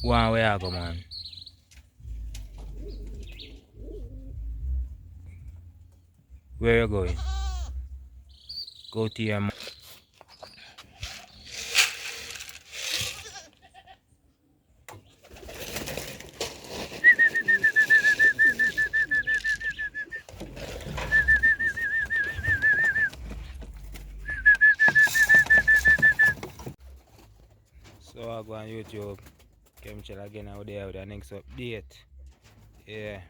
One way I go, man. Where you going? Go to your mom. So I go on YouTube. KEMSHELL again out there with the next update. Yeah.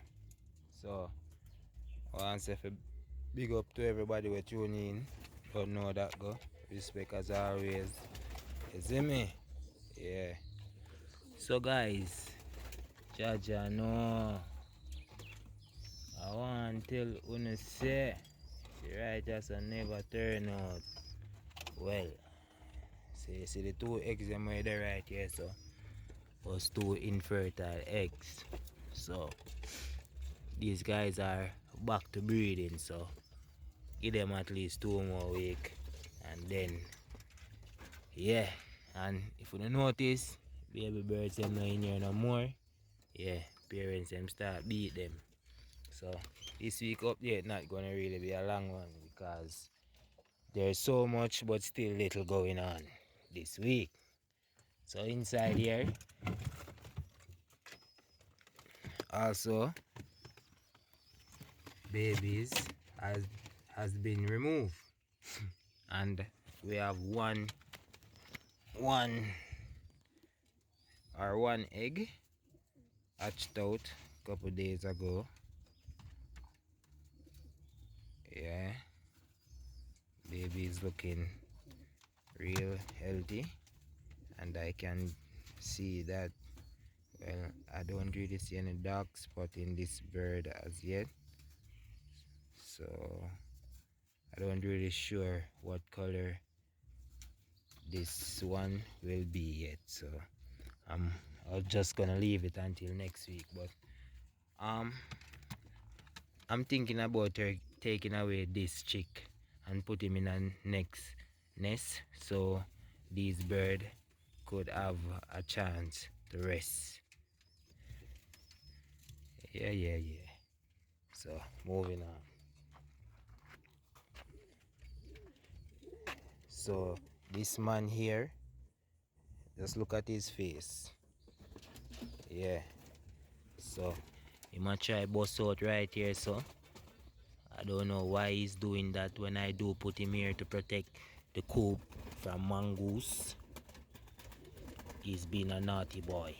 So I want to say big up to everybody who tune in. Don't know that go. Respect as always. You see me? Yeah. So guys, Jaja no. I want to tell Una say the righteous will never turn out. Well, so you see the two eggs them were there right here, so was two infertile eggs. So these guys are back to breeding, so give them at least 2 more weeks and then yeah. And if you don't notice, baby birds them not in here no more. Yeah, parents them start beat them. So this week update not gonna really be a long one because there's so much but still little going on this week. So inside here also babies has been removed and we have one egg hatched out a couple days ago. Yeah, baby is looking real healthy and I can see that, well, I don't really see any dark spot in this bird as yet, so I don't really sure what color this one will be yet, so I'm just gonna leave it until next week. But I'm thinking about taking away this chick and put him in a next nest so this bird could have a chance to rest. Yeah. So moving on. So this man here, just look at his face. Yeah. So he might try bust out right here, so I don't know why he's doing that when I do put him here to protect the coop from mongoose. He's been a naughty boy.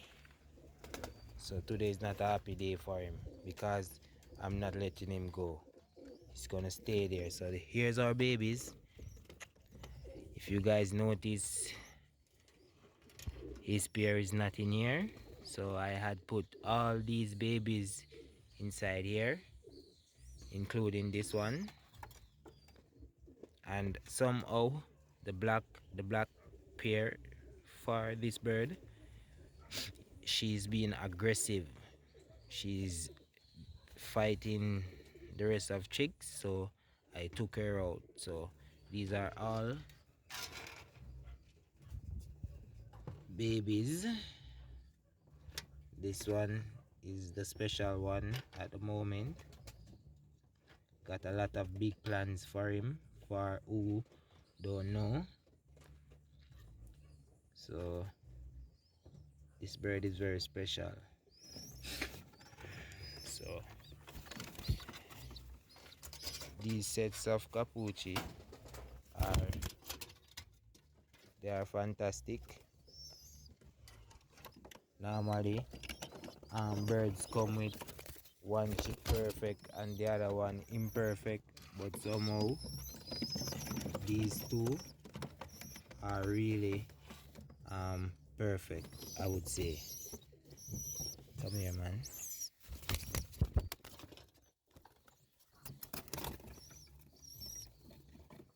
So today is not a happy day for him because I'm not letting him go. He's gonna stay there. So here's our babies. If you guys notice, his pair is not in here. So I had put all these babies inside here, including this one. And somehow the black pair for this bird, she's being aggressive. She's fighting the rest of chicks, so I took her out. So these are all babies. This one is the special one at the moment. Got a lot of big plans for him, for who don't know. So this bird is very special. So these sets of Capuchin are fantastic. Normally birds come with one chick perfect and the other one imperfect, but somehow these two are really perfect, I would say. Come here, man.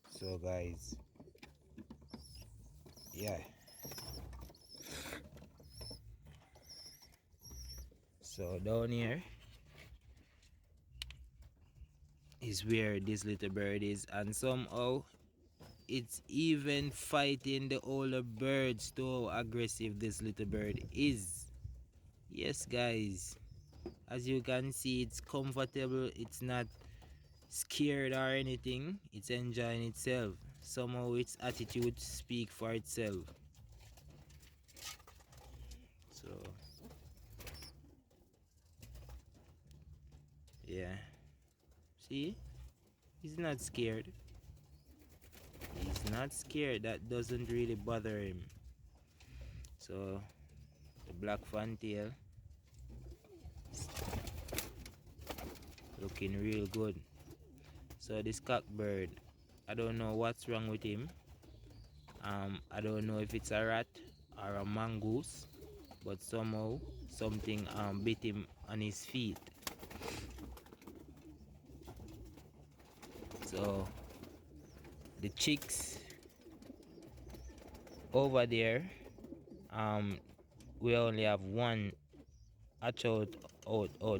So guys, yeah, so down here is where this little bird is, and somehow it's even fighting the older birds to how aggressive this little bird is. Yes guys, as you can see, it's comfortable, it's not scared or anything, it's enjoying itself. Somehow its attitude speak for itself. So yeah, see, he's not scared. He's not scared. That doesn't really bother him. So the black fantail looking real good. So this cockbird, I don't know what's wrong with him. I don't know if it's a rat or a mongoose, but somehow something bit him on his feet. So the chicks over there, we only have one hatch out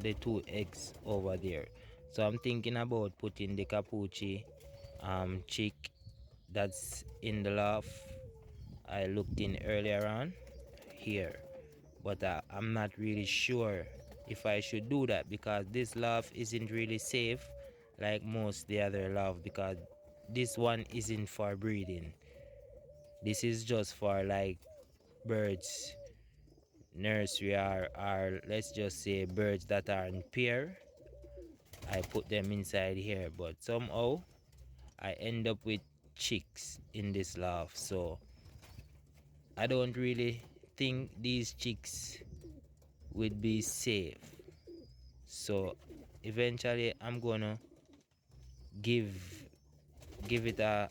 the two eggs over there. So I'm thinking about putting the Capuchin chick that's in the loft I looked in earlier on here, but I'm not really sure if I should do that, because this loft isn't really safe like most the other loft, because this one isn't for breeding. This is just for like birds nursery, or let's just say birds that are in pair. I put them inside here, but somehow I end up with chicks in this loft. So I don't really think these chicks would be safe. So eventually I'm gonna give it a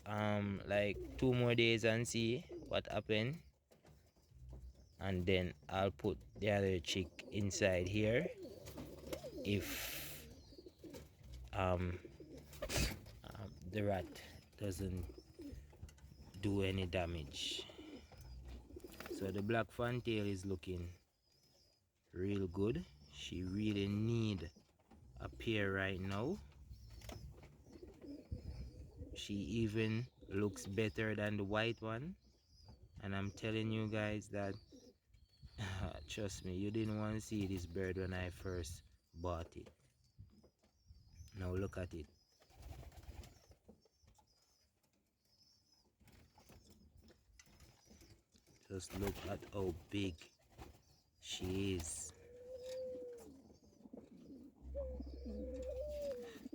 like 2 more days and see what happened, and then I'll put the other chick inside here if the rat doesn't do any damage. So the black fantail is looking real good. She really need a pair right now. She even looks better than the white one, and I'm telling you guys that trust me, you didn't want to see this bird when I first bought it. Now look at it. Just look at how big she is.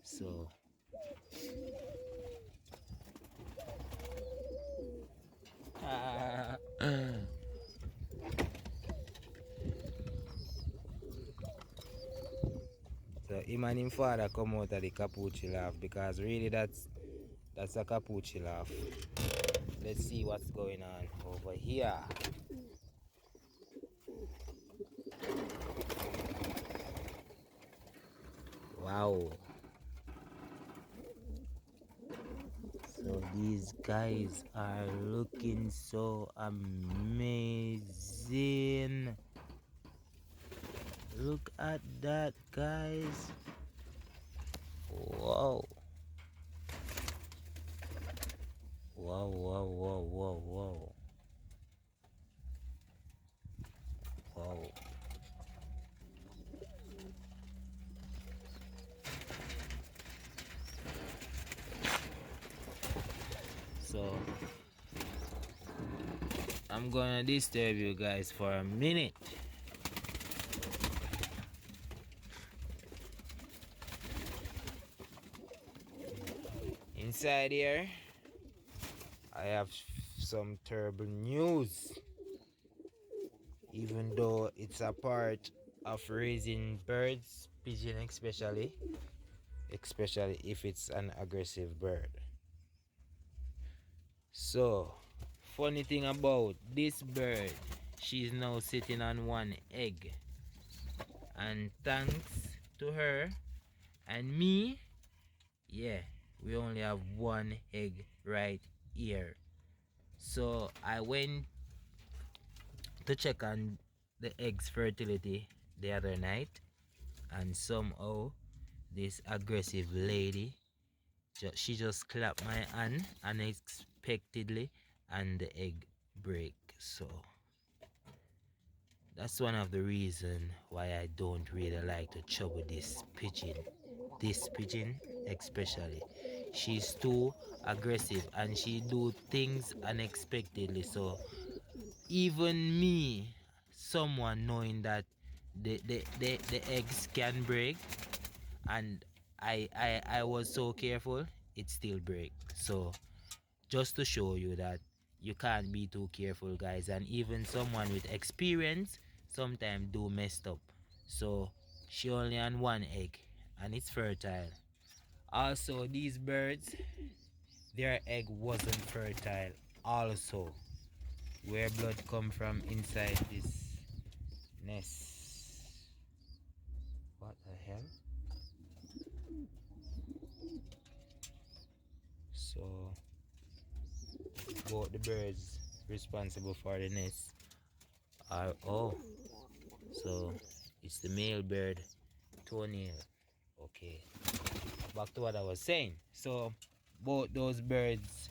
So so him and him father come out of the Capuchin laugh, because really that's a Capuchin laugh. Let's see what's going on over here. Wow. So these guys are looking so amazing. Look at that, guys. Wow. Wow, wow, wow, wow, wow. Wow. So I'm gonna disturb you guys for a minute. Inside here, I have some terrible news. Even though it's a part of raising birds, pigeon especially if it's an aggressive bird. So, funny thing about this bird, she's now sitting on one egg. And thanks to her and me, yeah, we only have one egg right here. So I went to check on the egg's fertility the other night, and somehow this aggressive lady, she just clapped my hand unexpectedly, and the egg break. So That's one of the reasons why I don't really like to trouble this pigeon. This pigeon especially. She's too aggressive and she do things unexpectedly. So even me, someone knowing that the eggs can break, and I was so careful, it still break. So just to show you that you can't be too careful, guys, and even someone with experience sometimes do messed up. So she only on one egg and it's fertile. Also, these birds, their egg wasn't fertile also. Where blood come from inside this nest. What the hell? So both the birds responsible for the nest are, oh, so it's the male bird toenail. Okay, back to what I was saying. So both those birds,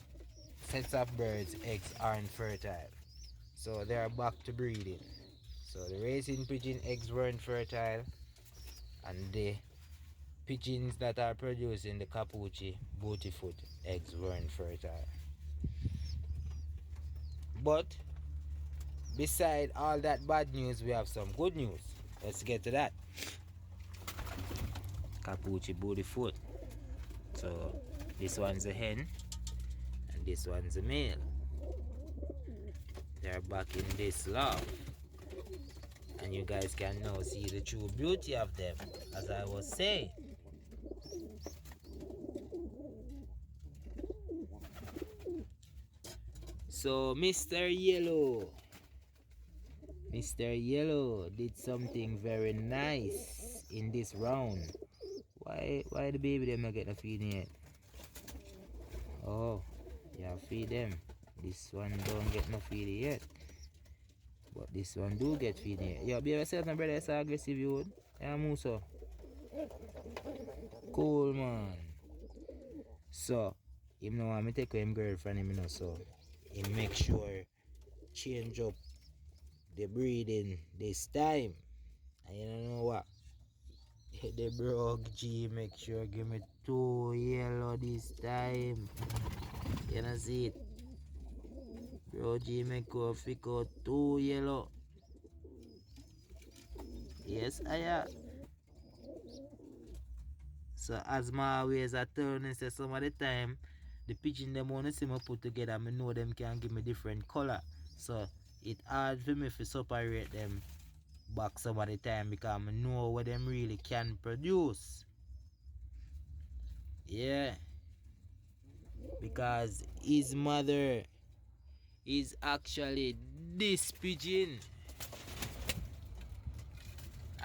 sets of birds, eggs aren't fertile, so they are back to breeding. So the racing pigeon eggs weren't fertile, and the pigeons that are producing the Capuchin bootyfoot eggs weren't fertile. But beside all that bad news, we have some good news. Let's get to that. Capuchin bootyfoot. So this one's a hen and this one's a male. They're back in this love. And you guys can now see the true beauty of them, as I was saying. So Mr. Yellow did something very nice in this round. Why the baby them not get no feeding yet? Oh, yeah, feed them. This one don't get no feeding yet. But this one do get feeding yet. Yo, be yourself, my brother, so aggressive you would. Yeah, Musa. Cool, man. So, him know want me take him girlfriend him, you know, so he make sure change up the breeding this time. And you know what? The broke G make sure give me 2 yellow this time. You know see it? Bro G make go pick out 2 yellow. Yes, I. So as my always I turn and say some of the time the pigeon them wanna see me put together, I know them can give me different color. So it hard for me to separate them back some of the time because I know what them really can produce. Yeah. Because his mother is actually this pigeon.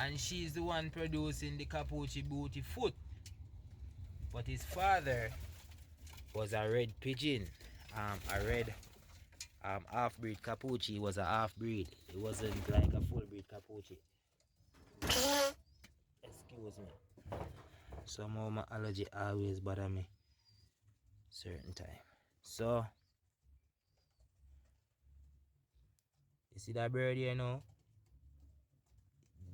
And she's the one producing the Capuchin bootyfoot. But his father was a red pigeon. A red half-breed Capuchin. Was a half-breed. It wasn't like a full-breed Capuchin. Excuse me. Somehow my allergy always bother me certain time. So you see that bird here now?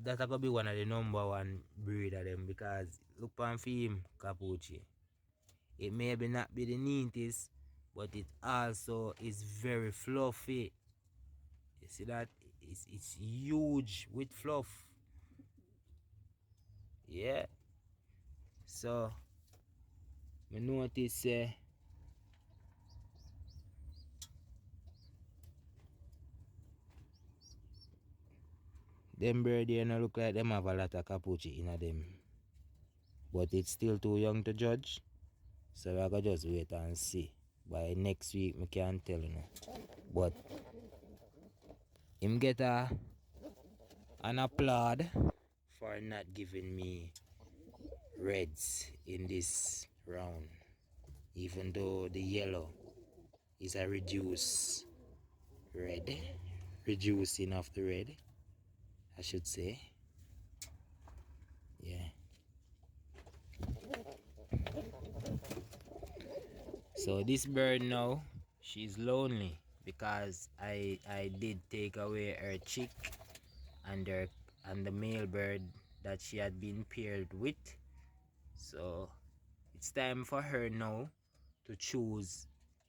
That's gonna be one of the #1 breed of them because look on him, Capuchin. It maybe not be the neatest, but it also is very fluffy. You see that? It's huge with fluff. Yeah. So I notice them bird here no look like them have a lot of Capuchin in them. But it's still too young to judge. So I gotta just wait and see. By next week I can't tell you know. But him get an applaud for not giving me reds in this round. Even though the yellow is a reduced red. Reducing of the red, I should say. Yeah. So this bird now, she's lonely because I did take away her chick and the male bird that she had been paired with. So it's time for her now to choose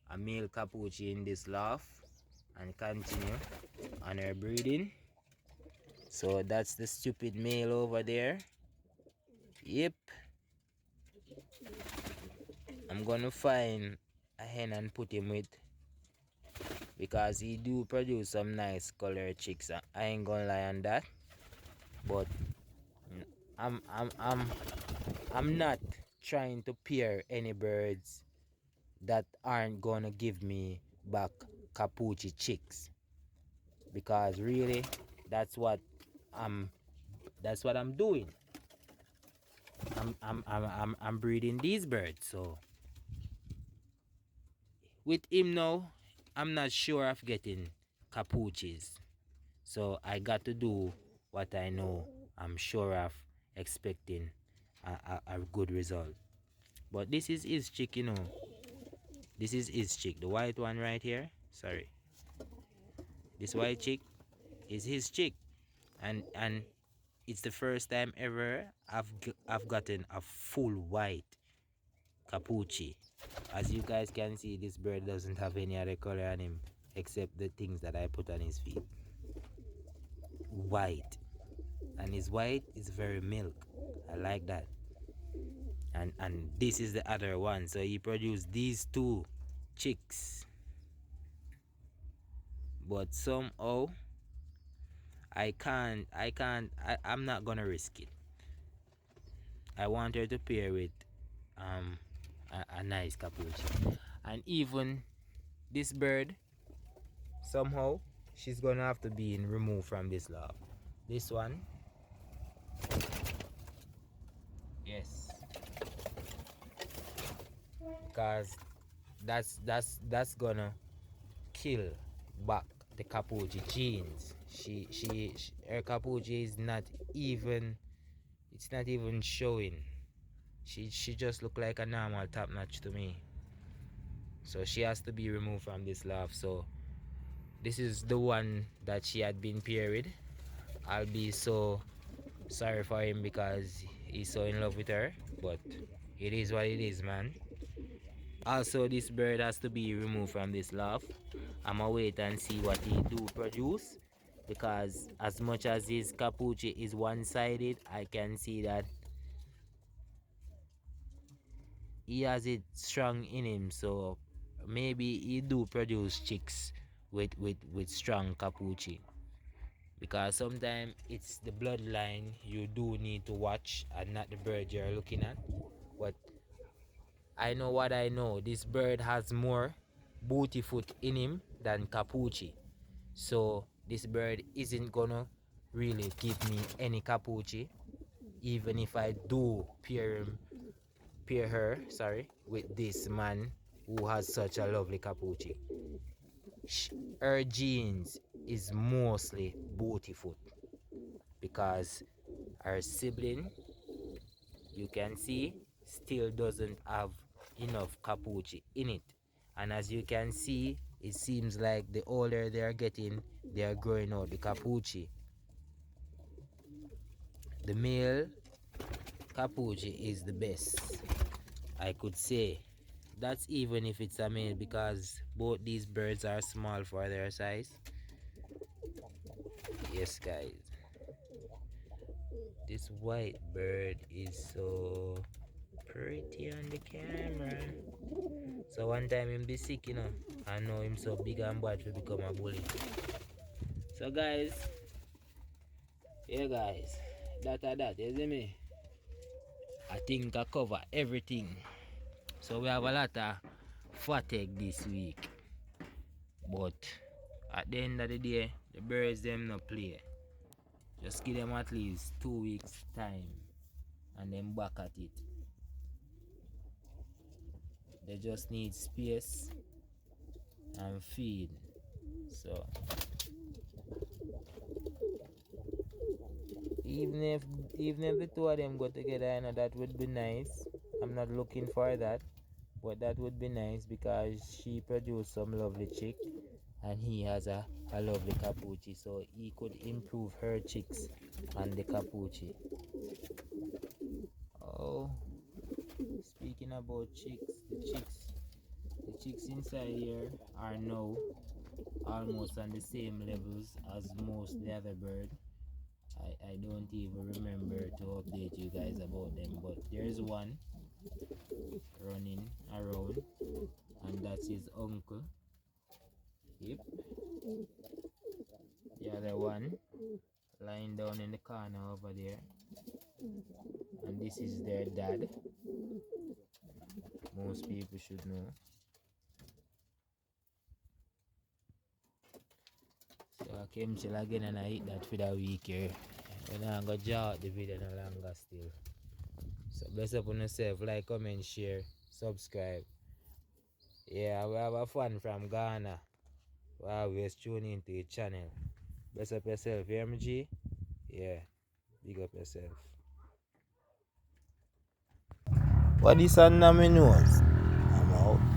a male Capuchin in this loft and continue on her breeding. So that's the stupid male over there. Yep. I'm gonna find a hen and put him with, because he do produce some nice color chicks. I ain't gonna lie on that. But I'm I'm I'm I'm not trying to pair any birds that aren't gonna give me back Capuchin chicks, because really I'm that's what I'm doing. I'm breeding these birds. So with him now, I'm not sure of getting Capuchins. So I got to do what I know I'm sure of expecting a good result. But this is his chick, you know. This is his chick. The white one right here. Sorry. This white chick is his chick. And it's the first time ever I've gotten a full white Capuchin. As you guys can see, this bird doesn't have any other color on him except the things that I put on his feet. White. And his white is very milk. I like that. And this is the other one. So he produced these two chicks. But somehow I'm not gonna risk it. I want her to pair with a nice capuchin. And even this bird, somehow she's gonna have to be removed from this loft. This one, yes, because that's gonna kill back the Capuchin genes. Her Capuchin is not even, it's not even showing. She just look like a normal top notch to me. So she has to be removed from this loft. So this is the one that she had been paired with. I'll be so sorry for him because he's so in love with her, but it is what it is, man. Also, this bird has to be removed from this loft. I'ma wait and see what he do produce, because as much as his capuchin is one-sided, I can see that he has it strong in him. So maybe he do produce chicks with strong capuchin, because sometimes it's the bloodline you do need to watch and not the bird you're looking at. But I know what I know. This bird has more booty foot in him than capuchin. So this bird isn't gonna really give me any capuchin, even if I do pair her, sorry, with this man who has such a lovely capuchin. Her genes is mostly booty foot, because her sibling, you can see, still doesn't have enough capuchin in it. And as you can see, it seems like the older they are getting, they are growing out the capuchin. The male capuchin is the best, I could say. That's even if it's a male, because both these birds are small for their size. Yes, guys. This white bird is so pretty on the camera. So one time him be sick, you know. I know him so big and bad to become a bully. So guys, yeah guys, that, you see me? I think I cover everything. So we have a lot of fat egg this week. But at the end of the day, the birds them no play. Just give them at least 2 weeks time and then back at it. They just need space and feed. So even if the two of them go together, I know that would be nice. I'm not looking for that, but that would be nice, because she produced some lovely chick and he has a lovely Capuchin, so he could improve her chicks and the Capuchin. Oh, speaking about chicks, the chicks inside here are now almost on the same levels as most the other bird. I don't even remember to update you guys about them, but there's one running around, and that's his uncle. Yep. The other one lying down in the corner over there, and this is their dad. Most people should know. So I KEMSHELL again, and I hit that for the week here. And I'm gonna draw out the video no longer still. So bless up on yourself, like, comment, share, subscribe. Yeah, we have a fan from Ghana. We always tune into the channel. Bless up yourself, MG. Yeah, big up yourself. What is on my nose? I'm out.